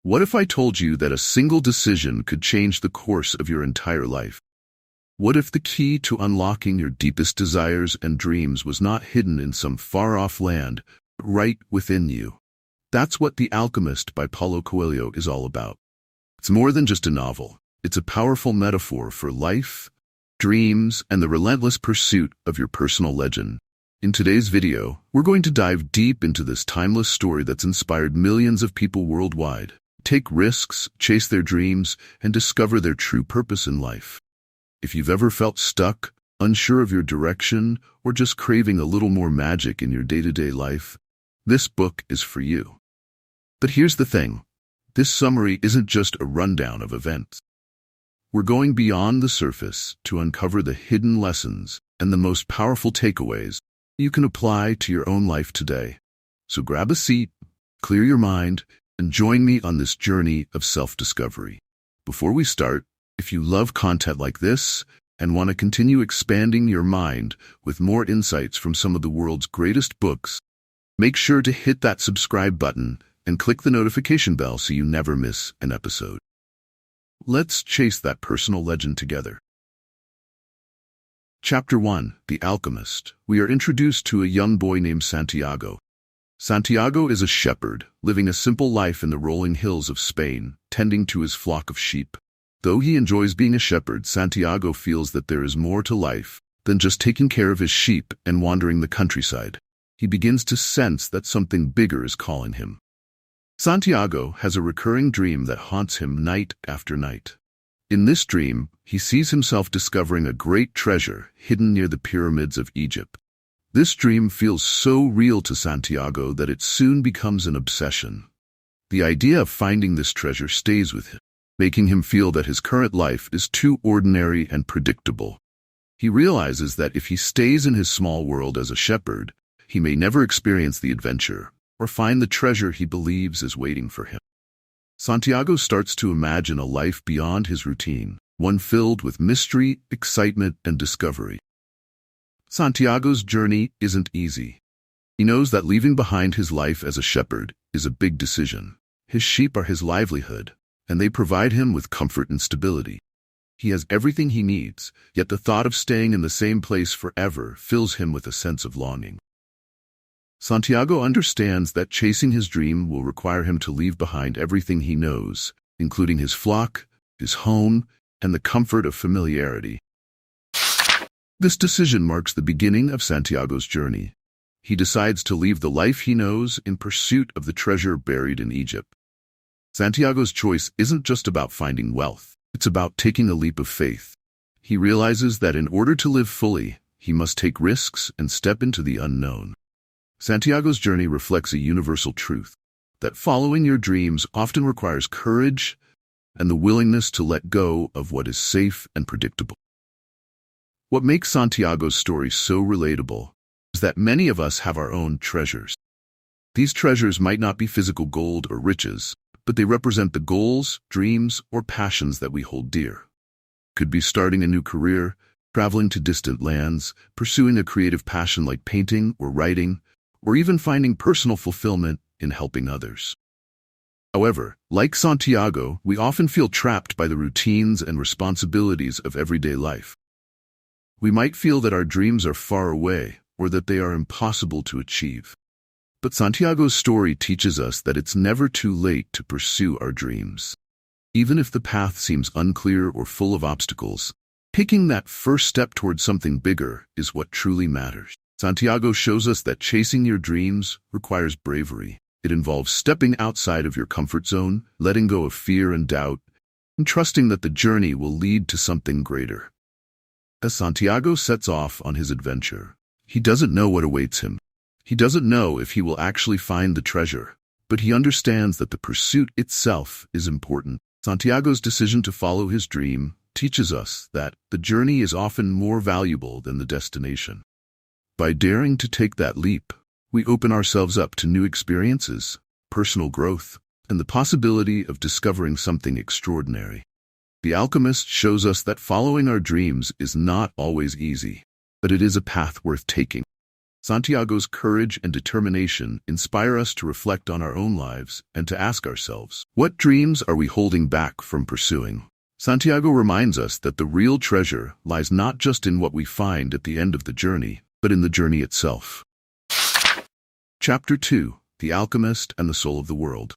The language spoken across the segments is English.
What if I told you that a single decision could change the course of your entire life? What if the key to unlocking your deepest desires and dreams was not hidden in some far-off land, but right within you? That's what The Alchemist by Paulo Coelho is all about. It's more than just a novel. It's a powerful metaphor for life, dreams, and the relentless pursuit of your personal legend. In today's video, we're going to dive deep into this timeless story that's inspired millions of people worldwide. Take risks, chase their dreams, and discover their true purpose in life. If you've ever felt stuck, unsure of your direction, or just craving a little more magic in your day-to-day life, this book is for you. But here's the thing. This summary isn't just a rundown of events. We're going beyond the surface to uncover the hidden lessons and the most powerful takeaways you can apply to your own life today. So grab a seat, clear your mind, and join me on this journey of self-discovery. Before we start, if you love content like this and want to continue expanding your mind with more insights from some of the world's greatest books, make sure to hit that subscribe button and click the notification bell so you never miss an episode. Let's chase that personal legend together. Chapter 1, The Alchemist. We are introduced to a young boy named Santiago. Santiago is a shepherd, living a simple life in the rolling hills of Spain, tending to his flock of sheep. Though he enjoys being a shepherd, Santiago feels that there is more to life than just taking care of his sheep and wandering the countryside. He begins to sense that something bigger is calling him. Santiago has a recurring dream that haunts him night after night. In this dream, he sees himself discovering a great treasure hidden near the pyramids of Egypt. This dream feels so real to Santiago that it soon becomes an obsession. The idea of finding this treasure stays with him, making him feel that his current life is too ordinary and predictable. He realizes that if he stays in his small world as a shepherd, he may never experience the adventure or find the treasure he believes is waiting for him. Santiago starts to imagine a life beyond his routine, one filled with mystery, excitement, and discovery. Santiago's journey isn't easy. He knows that leaving behind his life as a shepherd is a big decision. His sheep are his livelihood, and they provide him with comfort and stability. He has everything he needs, yet the thought of staying in the same place forever fills him with a sense of longing. Santiago understands that chasing his dream will require him to leave behind everything he knows, including his flock, his home, and the comfort of familiarity. This decision marks the beginning of Santiago's journey. He decides to leave the life he knows in pursuit of the treasure buried in Egypt. Santiago's choice isn't just about finding wealth. It's about taking a leap of faith. He realizes that in order to live fully, he must take risks and step into the unknown. Santiago's journey reflects a universal truth, that following your dreams often requires courage and the willingness to let go of what is safe and predictable. What makes Santiago's story so relatable is that many of us have our own treasures. These treasures might not be physical gold or riches, but they represent the goals, dreams, or passions that we hold dear. Could be starting a new career, traveling to distant lands, pursuing a creative passion like painting or writing, or even finding personal fulfillment in helping others. However, like Santiago, we often feel trapped by the routines and responsibilities of everyday life. We might feel that our dreams are far away or that they are impossible to achieve. But Santiago's story teaches us that it's never too late to pursue our dreams. Even if the path seems unclear or full of obstacles, taking that first step towards something bigger is what truly matters. Santiago shows us that chasing your dreams requires bravery. It involves stepping outside of your comfort zone, letting go of fear and doubt, and trusting that the journey will lead to something greater. As Santiago sets off on his adventure, he doesn't know what awaits him. He doesn't know if he will actually find the treasure, but he understands that the pursuit itself is important. Santiago's decision to follow his dream teaches us that the journey is often more valuable than the destination. By daring to take that leap, we open ourselves up to new experiences, personal growth, and the possibility of discovering something extraordinary. The Alchemist shows us that following our dreams is not always easy, but it is a path worth taking. Santiago's courage and determination inspire us to reflect on our own lives and to ask ourselves, what dreams are we holding back from pursuing? Santiago reminds us that the real treasure lies not just in what we find at the end of the journey, but in the journey itself. Chapter 2: The Alchemist and the Soul of the World.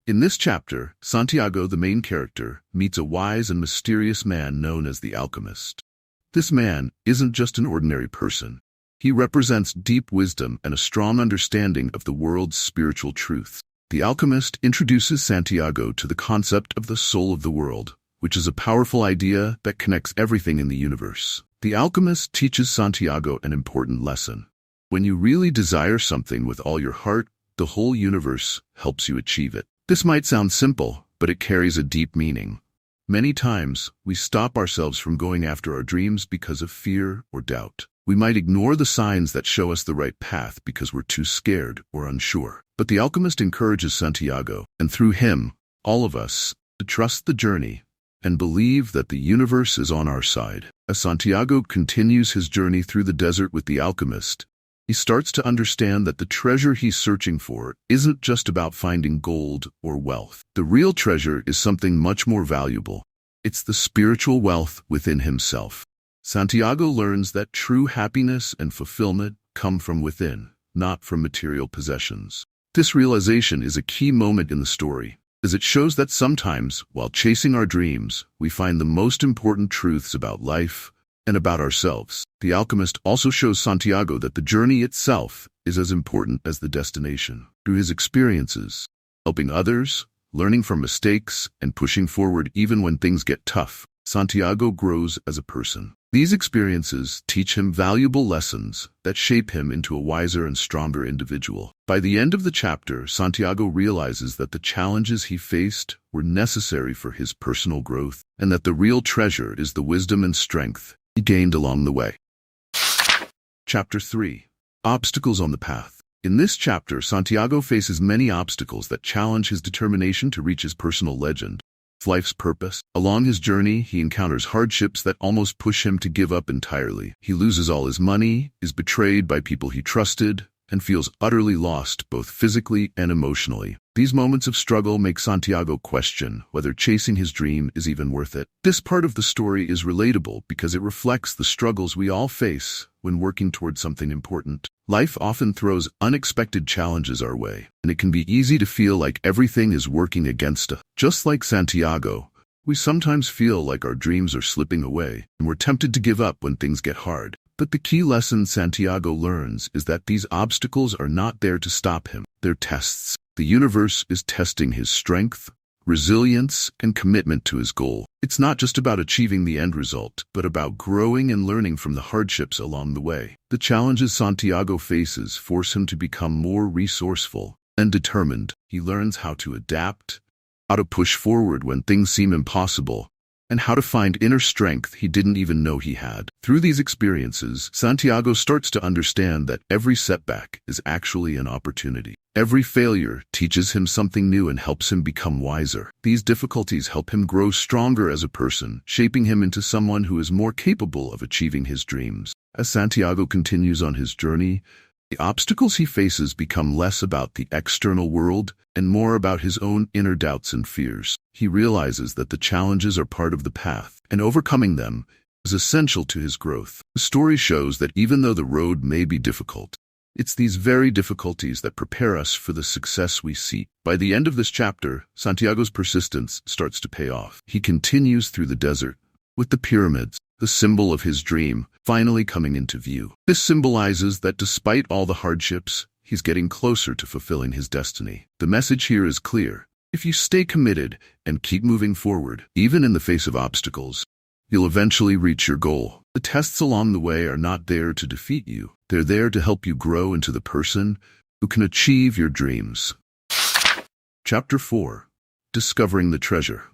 In this chapter, Santiago, the main character, meets a wise and mysterious man known as the Alchemist. This man isn't just an ordinary person. He represents deep wisdom and a strong understanding of the world's spiritual truths. The Alchemist introduces Santiago to the concept of the soul of the world, which is a powerful idea that connects everything in the universe. The Alchemist teaches Santiago an important lesson. When you really desire something with all your heart, the whole universe helps you achieve it. This might sound simple, but it carries a deep meaning. Many times, we stop ourselves from going after our dreams because of fear or doubt. We might ignore the signs that show us the right path because we're too scared or unsure. But the Alchemist encourages Santiago, and through him, all of us, to trust the journey and believe that the universe is on our side. As Santiago continues his journey through the desert with the Alchemist, he starts to understand that the treasure he's searching for isn't just about finding gold or wealth. The real treasure is something much more valuable. It's the spiritual wealth within himself. Santiago learns that true happiness and fulfillment come from within, not from material possessions. This realization is a key moment in the story, as it shows that sometimes, while chasing our dreams, we find the most important truths about life and about ourselves. The Alchemist also shows Santiago that the journey itself is as important as the destination. Through his experiences, helping others, learning from mistakes, and pushing forward even when things get tough, Santiago grows as a person. These experiences teach him valuable lessons that shape him into a wiser and stronger individual. By the end of the chapter, Santiago realizes that the challenges he faced were necessary for his personal growth, and that the real treasure is the wisdom and strength he gained along the way. Chapter 3: Obstacles on the Path. In this chapter, Santiago faces many obstacles that challenge his determination to reach his personal legend, life's purpose. Along his journey, he encounters hardships that almost push him to give up entirely. He loses all his money, is betrayed by people he trusted, and feels utterly lost both physically and emotionally. These moments of struggle make Santiago question whether chasing his dream is even worth it. This part of the story is relatable because it reflects the struggles we all face when working toward something important. Life often throws unexpected challenges our way, and it can be easy to feel like everything is working against us. Just like Santiago, we sometimes feel like our dreams are slipping away, and we're tempted to give up when things get hard. But the key lesson Santiago learns is that these obstacles are not there to stop him. They're tests. The universe is testing his strength, resilience, and commitment to his goal. It's not just about achieving the end result, but about growing and learning from the hardships along the way. The challenges Santiago faces force him to become more resourceful and determined. He learns how to adapt, how to push forward when things seem impossible, and how to find inner strength he didn't even know he had. Through these experiences, Santiago starts to understand that every setback is actually an opportunity. Every failure teaches him something new and helps him become wiser. These difficulties help him grow stronger as a person, shaping him into someone who is more capable of achieving his dreams. As Santiago continues on his journey, the obstacles he faces become less about the external world and more about his own inner doubts and fears. He realizes that the challenges are part of the path, and overcoming them is essential to his growth. The story shows that even though the road may be difficult, it's these very difficulties that prepare us for the success we seek. By the end of this chapter, Santiago's persistence starts to pay off. He continues through the desert, with the pyramids, the symbol of his dream, finally coming into view. This symbolizes that despite all the hardships, he's getting closer to fulfilling his destiny. The message here is clear. If you stay committed and keep moving forward, even in the face of obstacles, you'll eventually reach your goal. The tests along the way are not there to defeat you. They're there to help you grow into the person who can achieve your dreams. Chapter 4: Discovering the Treasure.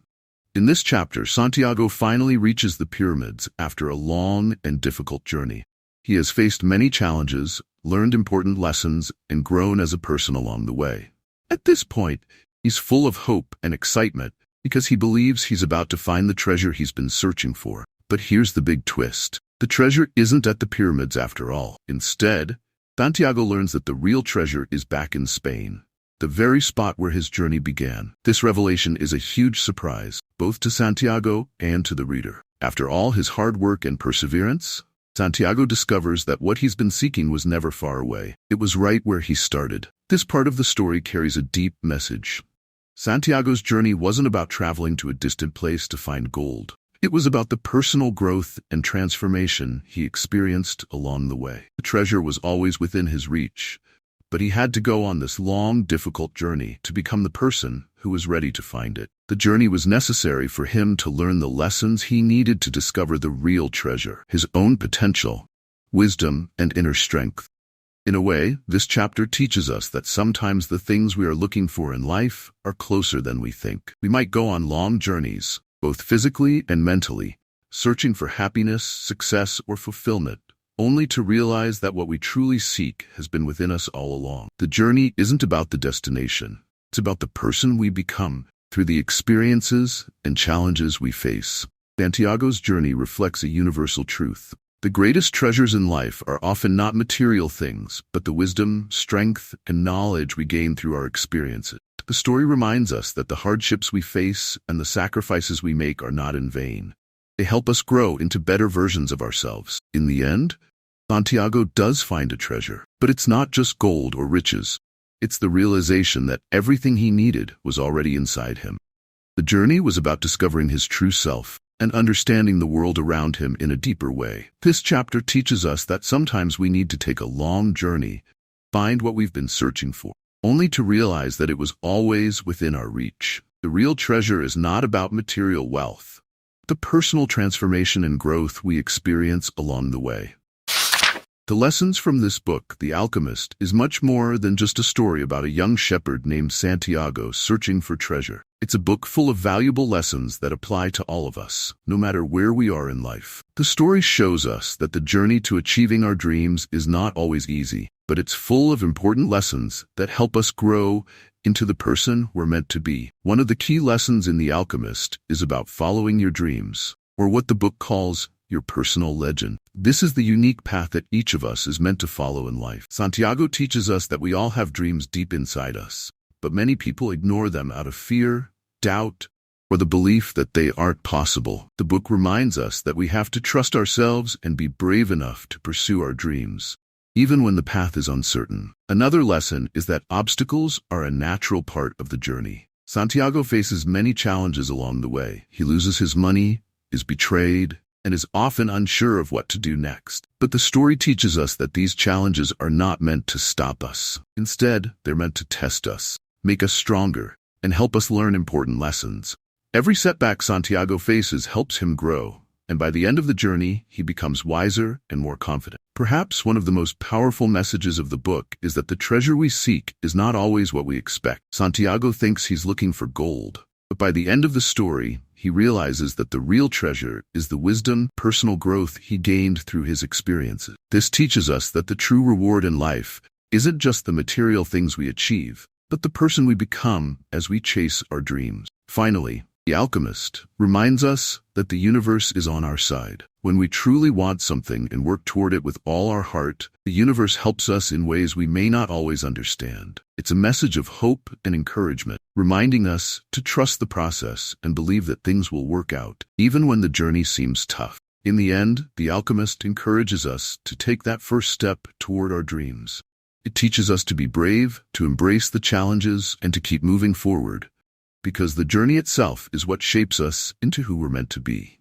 In this chapter, Santiago finally reaches the pyramids after a long and difficult journey. He has faced many challenges, learned important lessons, and grown as a person along the way. At this point, he's full of hope and excitement because he believes he's about to find the treasure he's been searching for. But here's the big twist. The treasure isn't at the pyramids after all. Instead, Santiago learns that the real treasure is back in Spain, the very spot where his journey began. This revelation is a huge surprise, both to Santiago and to the reader. After all his hard work and perseverance, Santiago discovers that what he's been seeking was never far away. It was right where he started. This part of the story carries a deep message. Santiago's journey wasn't about traveling to a distant place to find gold. It was about the personal growth and transformation he experienced along the way. The treasure was always within his reach, but he had to go on this long, difficult journey to become the person who was ready to find it. The journey was necessary for him to learn the lessons he needed to discover the real treasure, his own potential, wisdom, and inner strength. In a way, this chapter teaches us that sometimes the things we are looking for in life are closer than we think. We might go on long journeys, both physically and mentally, searching for happiness, success, or fulfillment, only to realize that what we truly seek has been within us all along. The journey isn't about the destination. It's about the person we become through the experiences and challenges we face. Santiago's journey reflects a universal truth. The greatest treasures in life are often not material things, but the wisdom, strength, and knowledge we gain through our experiences. The story reminds us that the hardships we face and the sacrifices we make are not in vain. They help us grow into better versions of ourselves. In the end, Santiago does find a treasure, but it's not just gold or riches. It's the realization that everything he needed was already inside him. The journey was about discovering his true self and understanding the world around him in a deeper way. This chapter teaches us that sometimes we need to take a long journey, find what we've been searching for, only to realize that it was always within our reach. The real treasure is not about material wealth, the personal transformation and growth we experience along the way. The lessons from this book, The Alchemist, is much more than just a story about a young shepherd named Santiago searching for treasure. It's a book full of valuable lessons that apply to all of us, no matter where we are in life. The story shows us that the journey to achieving our dreams is not always easy, but it's full of important lessons that help us grow into the person we're meant to be. One of the key lessons in The Alchemist is about following your dreams, or what the book calls your personal legend. This is the unique path that each of us is meant to follow in life. Santiago teaches us that we all have dreams deep inside us, but many people ignore them out of fear, doubt, or the belief that they aren't possible. The book reminds us that we have to trust ourselves and be brave enough to pursue our dreams, even when the path is uncertain. Another lesson is that obstacles are a natural part of the journey. Santiago faces many challenges along the way. He loses his money, is betrayed, and is often unsure of what to do next. But the story teaches us that these challenges are not meant to stop us. Instead, they're meant to test us, make us stronger, and help us learn important lessons. Every setback Santiago faces helps him grow, and by the end of the journey, he becomes wiser and more confident. Perhaps one of the most powerful messages of the book is that the treasure we seek is not always what we expect. Santiago thinks he's looking for gold, but by the end of the story, he realizes that the real treasure is the wisdom, personal growth he gained through his experiences. This teaches us that the true reward in life isn't just the material things we achieve, but the person we become as we chase our dreams. Finally, The Alchemist reminds us that the universe is on our side. When we truly want something and work toward it with all our heart, the universe helps us in ways we may not always understand. It's a message of hope and encouragement, reminding us to trust the process and believe that things will work out, even when the journey seems tough. In the end, The Alchemist encourages us to take that first step toward our dreams. It teaches us to be brave, to embrace the challenges, and to keep moving forward, because the journey itself is what shapes us into who we're meant to be.